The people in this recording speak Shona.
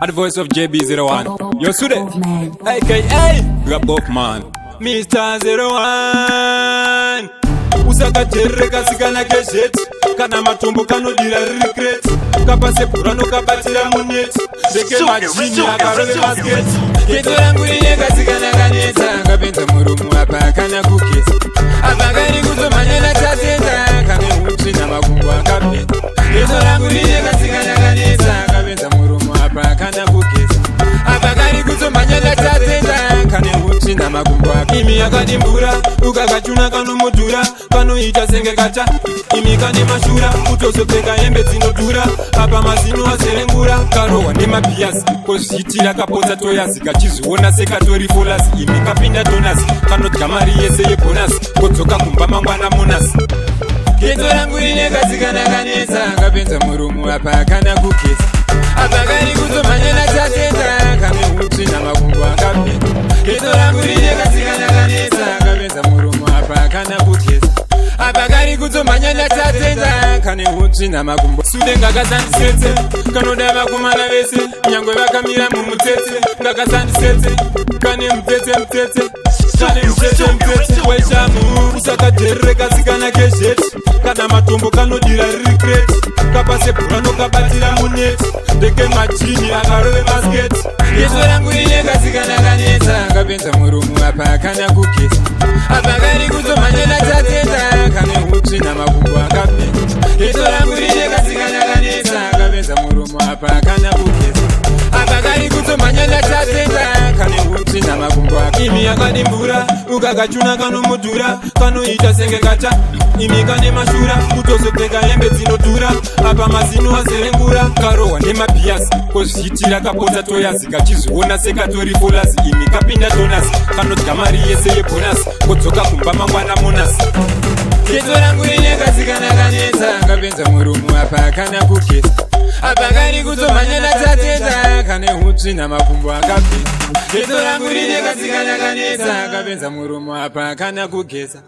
At the voice of JB01. Yo, Sude. AKA Rabov Man. Mr. 01. Usaka tereka sikana keshet. Kana matombo kanodira regret. Kapase purano kabatira munet. Deke majini akarove basket. Keto rangu rineka sikana kanesa. Kapenza murumu hapa kana kukesa. Apakani kuzomanyana chatenda. Kame uchi na makumbu akapeta. Keto rangu rineka sikana kanesa. Kapenza murumu hapa kana kukesa. Apakani kuzomanyana chatenda. Kane uchi na makumbu akapeta. Imi yakadimbura. Ukakachuna kanomudura. Kanoita senge kacha. Imi kane mashura. Utosopeka embe zinodura. Apa mazino aserengura. Karowa nema biasi. Kozitira kapota toyasi. Kachizuona sekatori folasi. Imi kapinda tonasi. Kanotya mari yese yebonasi. Kotsoka kumba mangwana monasi. Keto rangu rineka sikana kanesa. Kapenza murumu apa kana kukesa. Apakani kuzomanyana chatenda. Kame uchi na makumbu akapeta. Keto rangu rineka sikana kanesa. Kapenza murumu apa kana kukesa. Apakani kuzomanyana chatenda. Kane uchi na makumbu. Sude ngakasandisetse. Kanoda vakumana vese. Nyangwe vakamira mumutsetse. Ngakasandisetse. Kane mutetse mutetse. Kane mutetse mutetse. Waishamu. Usakatereka sikana keshet. Kana matombo kanodira regret. Kapase purano kabatira munet. Deke majini akarove basket. Keto rangu rineka sikana kanesa. Kapenza murumu apa kana kukesa. Apakani kuzomanyana chatenda. Kane uchi na makumbu akapeta. Keto rangu rineka sikana kanesa. Kapenza murumu apa kana kukesa. Apakani kuzomanyana chatenda. Kane uchi na makumbu akapeta. Imi yakadimbura. Ukakachuna kanomudura. Kanoita senge kacha. Imi kane mashura. Utosopeka embe zinodura. Apa mazino aserengura. Karowa nema biasi. Kozitira kapota toyasi. Kachizuona sekatori folasi. Imi kapinda tonasi. Kanotya mari yese yebonasi. Kotsoka kumba mangwana monasi. Keto rangu rineka sikana kanesa. Kapenza murumu apa kana kukesa. Apakani kuzomanyana chatenda. Kane uchi na makumbu akapeta. Keto rangu rineka sikana kanesa. Kapenza murumu apa kana kukesa.